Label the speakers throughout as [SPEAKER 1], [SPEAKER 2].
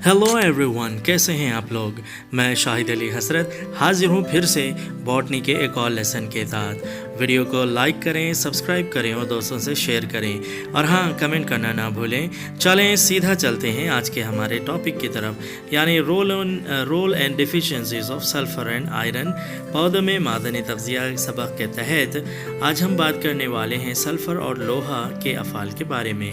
[SPEAKER 1] Hello everyone, कैसे हैं आप लोग। मैं शाहिद अली हसरत हाजिर हूँ फिर से बॉटनी के एक और लेसन के साथ। वीडियो को लाइक करें, सब्सक्राइब करें और दोस्तों से शेयर करें और हाँ, कमेंट करना ना भूलें। चलें सीधा चलते हैं आज के हमारे टॉपिक की तरफ, यानी role and deficiencies of sulphur and iron. पौधों में मादनी तग़ज़िया सबक के तहत आज हम बात करने वाले हैं सल्फ़र और लोहा के अफ़ाल के बारे में।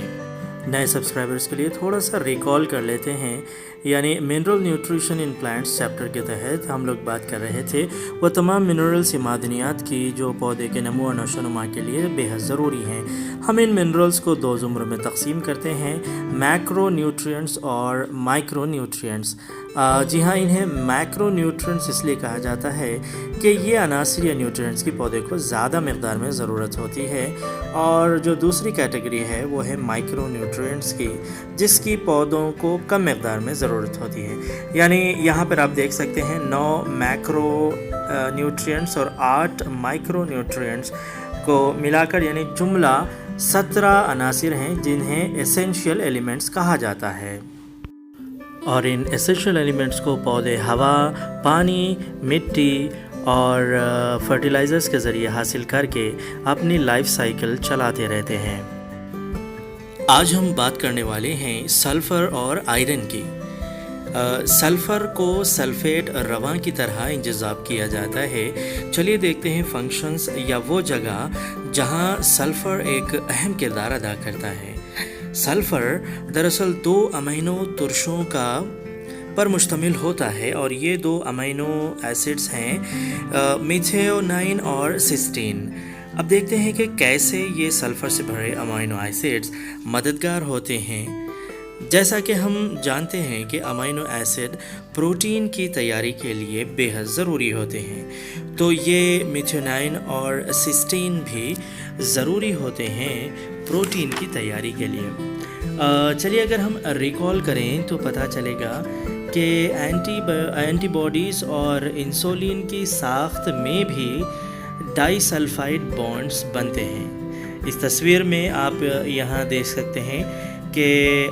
[SPEAKER 1] नए सब्सक्राइबर्स के लिए थोड़ा सा रिकॉल कर लेते हैं, यानी mineral nutrition in plants chapter के तहत हम लोग बात कर रहे थे वो तमाम मिनरल्स या मादनियात की जो पौधे के नमो और नशोनुमा के लिए बेहद ज़रूरी हैं। हम इन मिनरल्स को दो ज़ुमरों में तकसीम करते हैं, मैक्रो न्यूट्रिएंट्स और माइक्रो न्यूट्रिएंट्स। जी हाँ, इन्हें मैक्रो न्यूट्रिएंट्स इसलिए कहा जाता है कि ये अनासिर या न्यूट्रिएंट्स की पौधे को ज़्यादा मकदार में ज़रूरत होती है, और जो दूसरी कैटेगरी है वो है माइक्रो न्यूट्रिएंट्स की, जिसकी पौधों को कम मकदार में ज़रूरत होती है। यानी यहाँ पर आप देख सकते हैं 9 मैक्रो न्यूट्रिएंट्स और 8 माइक्रो न्यूट्रिएंट्स को मिलाकर यानी जुमला 17 अनासिर हैं जिन्हें एसेंशियल एलिमेंट्स कहा जाता है। और इन एसेंशियल एलिमेंट्स को पौधे हवा, पानी, मिट्टी और फर्टिलाइज़र्स के ज़रिए हासिल करके अपनी लाइफ साइकिल चलाते रहते हैं। आज हम बात करने वाले हैं सल्फ़र और आयरन की। सल्फ़र को सल्फ़ेट रवां की तरह इंतज़ाब किया जाता है। चलिए देखते हैं फंक्शंस या वो जगह जहां सल्फ़र एक अहम किरदार अदा करता है। सल्फ़र दरअसल 2 अमीनो तुरशों पर मुश्तमिल होता है, और ये 2 अमीनो एसिड्स हैं मीथेओनाइन और सिस्टीन। अब देखते हैं कि कैसे ये सल्फ़र से भरे अमीनो एसिड्स मददगार होते हैं। जैसा कि हम जानते हैं कि अमीनो एसिड प्रोटीन की तैयारी के लिए बेहद ज़रूरी होते हैं, तो ये मीथेओनाइन और सिस्टीन भी ज़रूरी होते हैं प्रोटीन की तैयारी के लिए। चलिए अगर हम रिकॉल करें तो पता चलेगा कि एंटीबॉडीज़ और इंसुलिन की साख्त में भी डाइसल्फाइड बॉन्ड्स बनते हैं। इस तस्वीर में आप यहाँ देख सकते हैं कि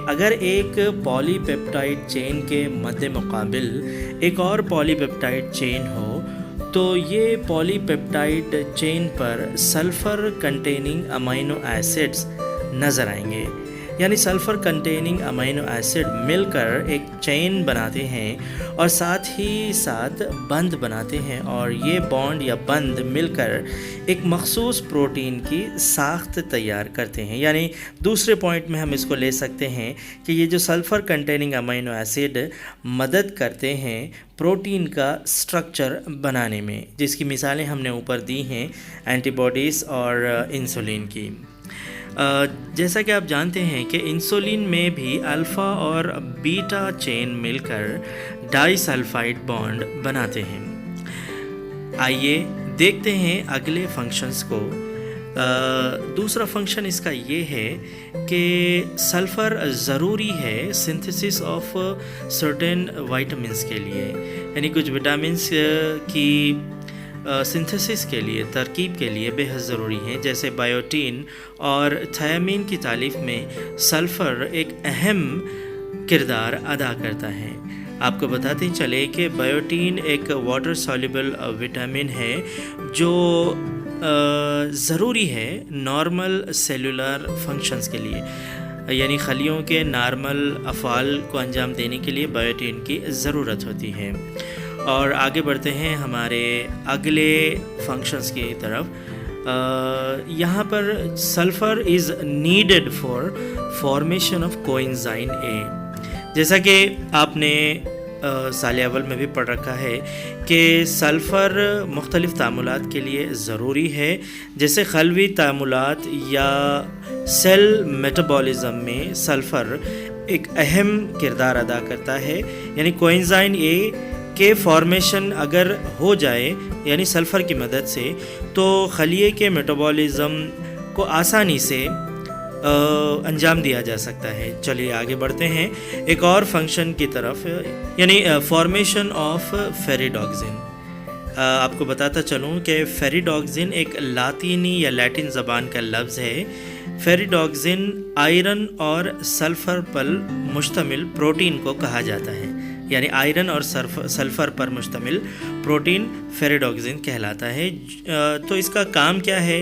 [SPEAKER 1] अगर एक पॉलीपेप्टाइड चेन के मद्दे मुकाबिल एक और पॉलीपेप्टाइड चेन हो तो ये पॉलीपेप्टाइड चेन पर सल्फ़र कंटेनिंग अमीनो एसिड्स नज़र आएंगे। यानी सल्फ़र कंटेनिंग अमीनो एसिड मिलकर एक चेन बनाते हैं और साथ ही साथ बंध बनाते हैं, और ये बॉन्ड या बंध मिलकर एक मखसूस प्रोटीन की साख्त तैयार करते हैं। यानी दूसरे पॉइंट में हम इसको ले सकते हैं कि ये जो सल्फ़र कंटेनिंग अमीनो एसिड मदद करते हैं प्रोटीन का स्ट्रक्चर बनाने में, जिसकी मिसालें हमने ऊपर दी हैं एंटीबॉडीज़ और इंसुलिन की। जैसा कि आप जानते हैं कि इंसुलिन में भी अल्फ़ा और बीटा चेन मिलकर डाइसल्फाइड बॉन्ड बनाते हैं। आइए देखते हैं अगले फंक्शंस को। दूसरा फंक्शन इसका ये है कि सल्फ़र ज़रूरी है सिंथेसिस ऑफ सर्टेन विटामिन्स के लिए, यानी कुछ विटामिन्स की सिंथेसिस के लिए, तरकीब के लिए बेहद ज़रूरी हैं, जैसे बायोटीन और थायमीन की तालीफ में सल्फ़र एक अहम किरदार अदा करता है। आपको बताते चले कि बायोटीन एक वाटर सॉल्युबल विटामिन है जो ज़रूरी है नॉर्मल सेलुलर फंक्शंस के लिए, यानी खलियों के नॉर्मल अफ़ाल को अंजाम देने के लिए बायोटीन की ज़रूरत होती है। और आगे बढ़ते हैं हमारे अगले फंक्शंस की तरफ। यहाँ पर sulphur is needed for formation of coenzyme A. जैसा कि आपने साल अव्वल में भी पढ़ रखा है कि सल्फ़र मुख्तलिफ़ तामुलात के लिए ज़रूरी है, जैसे खलवी तामुलात या सेल मेटाबॉलिज़म में सल्फ़र एक अहम किरदार अदा करता है। यानी कोएंजाइम ए के फॉर्मेशन अगर हो जाए यानी सल्फ़र की मदद से, तो खलिए के मेटाबॉलिज़म को आसानी से अंजाम दिया जा सकता है। चलिए आगे बढ़ते हैं एक और फंक्शन की तरफ, यानी फॉर्मेशन ऑफ फेरिडोक्सिन। आपको बताता चलूँ कि फेरिडोक्सिन एक लातीनी या लैटिन ज़बान का लफ्ज़ है फेरिडॉक्सिन आयरन और सल्फर पर मुश्तमिल प्रोटीन को कहा जाता है, यानी आयरन और सल्फर पर मुश्तमिल प्रोटीन फेरिडॉक्सिन कहलाता है। तो इसका काम क्या है,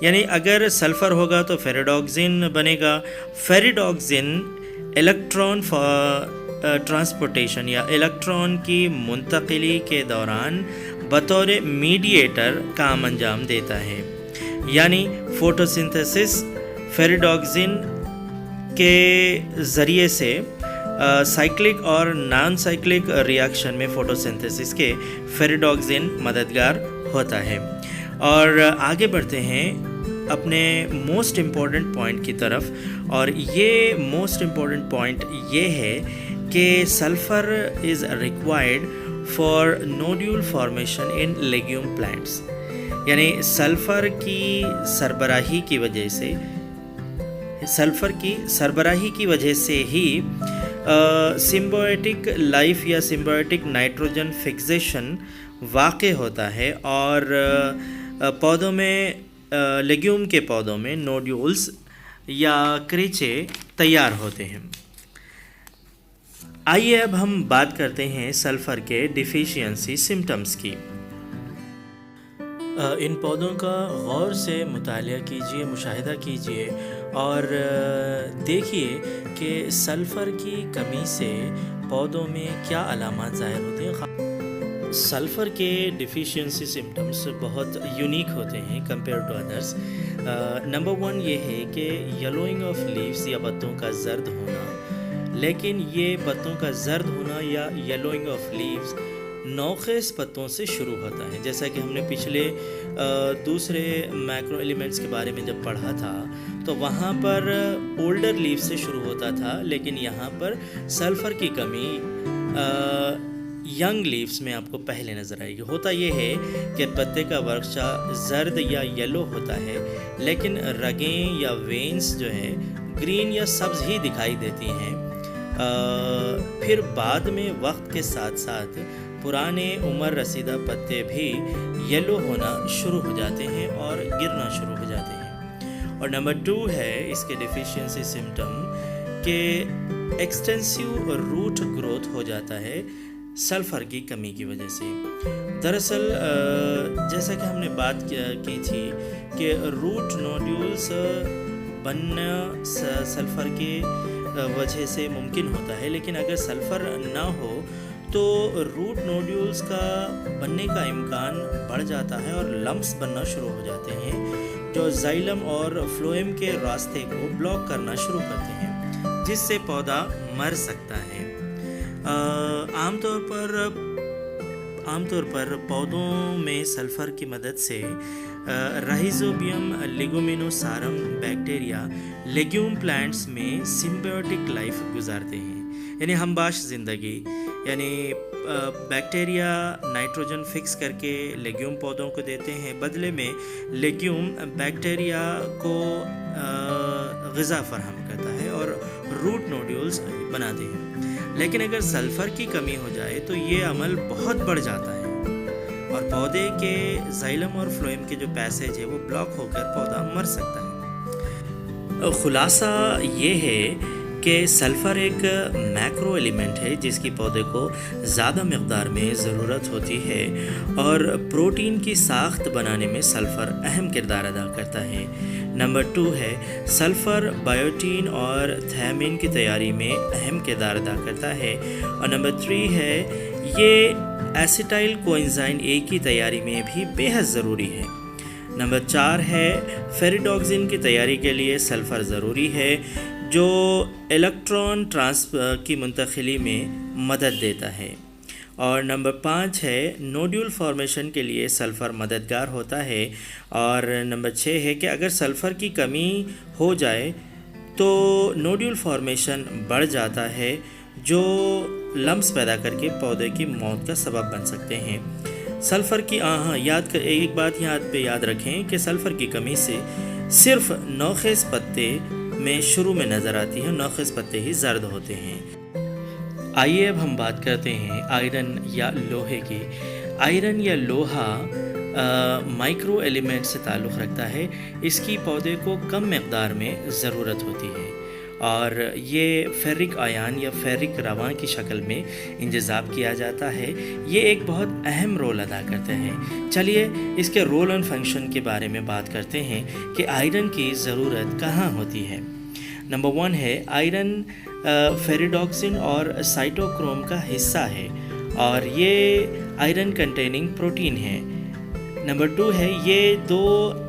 [SPEAKER 1] यानी अगर सल्फर होगा तो फेरिडॉक्सिन बनेगा। फेरिडॉक्सिन इलेक्ट्रॉन ट्रांसपोर्टेशन या इलेक्ट्रॉन की मुंतकिली के दौरान बतौर मीडिएटर काम अंजाम देता है, यानी फोटोसिंथेसिस फेरिडॉक्सिन के ज़रिए से साइक्लिक और नॉन साइक्लिक रिएक्शन में फोटोसिंथेसिस के फेरिडॉक्सिन मददगार होता है। और आगे बढ़ते हैं अपने मोस्ट इम्पॉर्टेंट पॉइंट की तरफ, और ये मोस्ट इम्पॉर्टेंट पॉइंट ये है कि sulphur is required for nodule formation in legume plants, यानी सल्फ़र की सरबराही की वजह से ही सिम्बायोटिक लाइफ या सिम्बायोटिक नाइट्रोजन फिक्सेशन वाक़ होता है, और पौधों में लेग्यूम के पौधों में नोड्यूल्स या क्रीचे तैयार होते हैं। आइए अब हम बात करते हैं सल्फ़र के डिफिशियंसी सिम्टम्स की। इन पौधों का गौर से मुतालिया कीजिए, मुशाहिदा कीजिए और देखिए कि सल्फ़र की कमी से पौधों में क्या अलामत ज़ाहिर होती हैं। सल्फ़र के डिफिशियंसी सिम्टम्स बहुत यूनिक होते हैं कंपेयर टू अदर्स। नंबर 1 ये है कि येलोइंग ऑफ लीव्स या पत्तों का जर्द होना, लेकिन ये पत्तों का जर्द होना या येलोइंग ऑफ लीव्स नौखेस पत्तों से शुरू होता है, जैसा कि हमने पिछले दूसरे मैक्रो एलिमेंट्स के बारे में जब पढ़ा था तो वहाँ पर ओल्डर लीव से शुरू होता था, लेकिन यहाँ पर सल्फ़र की कमी यंग लीव्स में आपको पहले नज़र आएगी। होता ये है कि पत्ते का वर्कशा जर्द या येलो होता है, लेकिन रगें या वेन्स जो है ग्रीन या सब्ज़ ही दिखाई देती हैं। फिर बाद में वक्त के साथ साथ पुराने उम्र रसीदा पत्ते भी येलो होना शुरू हो जाते हैं और गिरना शुरू हो जाते हैं। और नंबर 2 है इसके डिफिशियंसी सिम्टम के एक्सटेंसिव रूट ग्रोथ हो जाता है सल्फ़र की कमी की वजह से। दरअसल जैसा कि हमने बात की थी कि रूट नोड्यूल्स बनना सल्फ़र के वजह से मुमकिन होता है, लेकिन अगर सल्फ़र ना हो तो रूट नोड्यूल्स का बनने का इम्कान बढ़ जाता है और लम्प्स बनना शुरू हो जाते हैं, जो जाइलम और फ्लोएम के रास्ते को ब्लॉक करना शुरू करते हैं, जिससे पौधा मर सकता है। आमतौर पर पौधों में सल्फ़र की मदद से राइजोबियम लेगुमिनोसारम बैक्टीरिया लेग्यूम प्लांट्स में सिम्बायोटिक लाइफ गुजारते हैं, यानी हमबाश ज़िंदगी, यानी बैक्टीरिया नाइट्रोजन फिक्स करके लेग्यूम पौधों को देते हैं, बदले में लेग्यूम बैक्टीरिया को ग़िज़ा फराहम करता है और रूट नोड्यूल्स बनाते हैं। लेकिन अगर सल्फ़र की कमी हो जाए तो ये अमल बहुत बढ़ जाता है और पौधे के जाइलम और फ्लोएम के जो पैसेज है वो ब्लॉक होकर पौधा मर सकता है। खुलासा ये है कि सल्फ़र एक मैक्रो एलिमेंट है जिसकी पौधे को ज़्यादा मकदार में ज़रूरत होती है और प्रोटीन की साख्त बनाने में सल्फ़र अहम किरदार अदा करता है। नंबर 2 है सल्फ़र बायोटीन और थायमिन की तैयारी में अहम किरदार अदा करता है। और नंबर 3 है ये एसिटाइल कोएंजाइम A की तैयारी में भी बेहद ज़रूरी है। नंबर 4 है फेरिडॉक्सिन की तैयारी के लिए सल्फ़र ज़रूरी है जो इलेक्ट्रॉन की मुंतकिली में मदद देता है। और नंबर 5 है नोड्यूल फॉर्मेशन के लिए सल्फ़र मददगार होता है। और नंबर 6 है कि अगर सल्फ़र की कमी हो जाए तो नोड्यूल फॉर्मेशन बढ़ जाता है जो लम्प्स पैदा करके पौधे की मौत का सबब बन सकते हैं। सल्फ़र की एक बात याद रखें कि सल्फ़र की कमी से सिर्फ नौखेज़ पत्ते में शुरू में नज़र आती है, नौखेज़ पत्ते ही जर्द होते हैं। आइए अब हम बात करते हैं आयरन या लोहे की। आयरन या लोहा माइक्रो एलिमेंट से ताल्लुक़ रखता है। इसकी पौधे को कम मकदार में ज़रूरत होती है और ये फेरिक आयन या फेरिक रवां की शक्ल में इंतज़ाब किया जाता है। ये एक बहुत अहम रोल अदा करते हैं। चलिए इसके रोल एंड फंक्शन के बारे में बात करते हैं कि आयरन की ज़रूरत कहाँ होती है। नंबर 1 है आयरन फेरिडॉक्सिन और साइटोक्रोम का हिस्सा है और ये आयरन कंटेनिंग प्रोटीन है। नंबर 2 है ये दो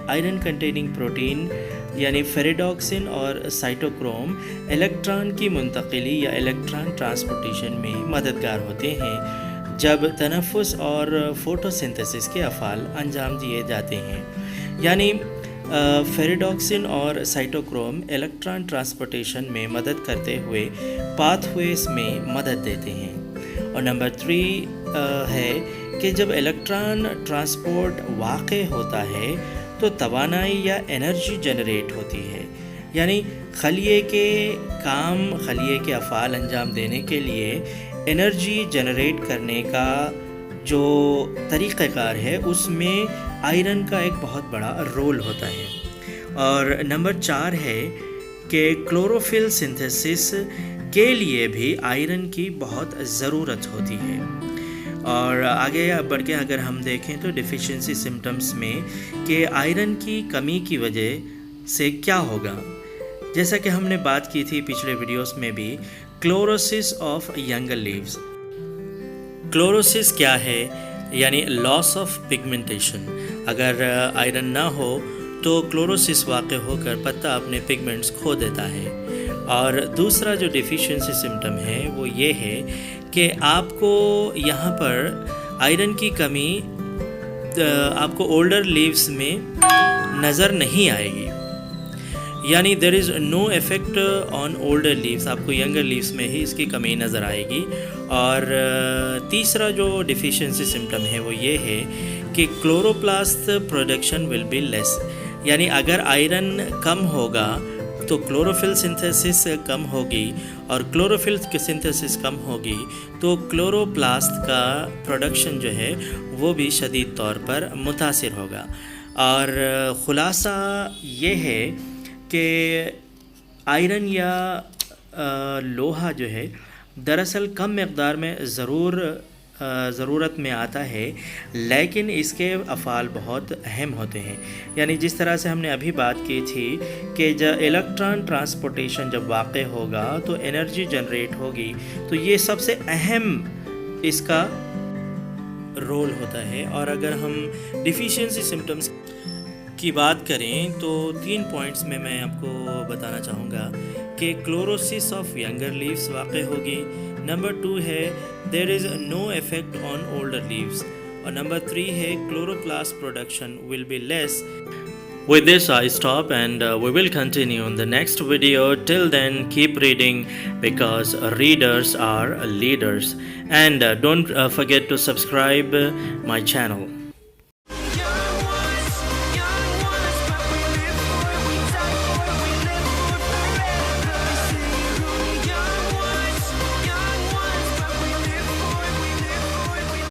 [SPEAKER 1] आयरन कंटेनिंग प्रोटीन यानी फेरिडॉक्सिन और साइटोक्रोम इलेक्ट्रॉन की मुंतकिली या इलेक्ट्रॉन ट्रांसपोर्टेशन में मददगार होते हैं जब तनफ़ुस और फोटोसिंथेसिस के अफ़ाल अंजाम दिए जाते हैं। यानी फेरिडॉक्सिन और साइटोक्रोम इलेक्ट्रॉन ट्रांसपोर्टेशन में मदद करते हुए पाथवेज में मदद देते हैं। और नंबर 3 है कि जब इलेक्ट्रॉन ट्रांसपोर्ट वाक़े होता है तो तवानाई या एनर्जी जनरेट होती है। यानी खलिए के अफ़ाल अंजाम देने के लिए एनर्जी जनरेट करने का जो तरीक़ाकार है उसमें आयरन का एक बहुत बड़ा रोल होता है। और नंबर 4 है कि क्लोरोफिल सिंथेसिस के लिए भी आयरन की बहुत ज़रूरत होती है। और आगे बढ़ के अगर हम देखें तो डिफिशिएंसी सिम्टम्स में कि आयरन की कमी की वजह से क्या होगा, जैसा कि हमने बात की थी पिछले वीडियोस में भी, chlorosis of younger leaves. Chlorosis क्या है? यानी लॉस ऑफ पिगमेंटेशन। अगर आयरन ना हो तो क्लोरोसिस वाक़े होकर पत्ता अपने पिगमेंट्स खो देता है। और दूसरा जो डिफिशिएंसी सिम्टम है वो ये है कि आपको यहाँ पर आयरन की कमी आपको ओल्डर लीव्स में नज़र नहीं आएगी। यानी there is no effect on older leaves, आपको यंगर लीव्स में ही इसकी कमी नज़र आएगी। और तीसरा जो डिफिशिएंसी सिम्टम है वो ये है कि chloroplast production will be less. यानी अगर आयरन कम होगा तो क्लोरोफिल सिंथेसिस कम होगी और क्लोरोफिल सिंथेसिस कम होगी तो क्लोरोप्लास्ट का प्रोडक्शन जो है वो भी शदीद तौर पर मुतासिर होगा। और ख़ुलासा ये है कि आयरन या लोहा जो है दरअसल कम मकदार में ज़रूरत में आता है, लेकिन इसके अफ़ाल बहुत अहम होते हैं। यानी जिस तरह से हमने अभी बात की थी कि जब इलेक्ट्रॉन ट्रांसपोर्टेशन जब वाक़े होगा तो एनर्जी जनरेट होगी, तो ये सबसे अहम इसका रोल होता है। और अगर हम डिफिशिएंसी सिम्टम्स की बात करें तो 3 पॉइंट्स में मैं आपको बताना चाहूँगा कि क्लोरोसिस ऑफ यंगर लीव्स वाक़े होगी। नंबर 2 है there is no effect on older leaves. और नंबर 3 है chloroplast production will be less. With this I stop and we will continue in the next video. Till then keep reading because readers are leaders, and don't forget to subscribe my channel.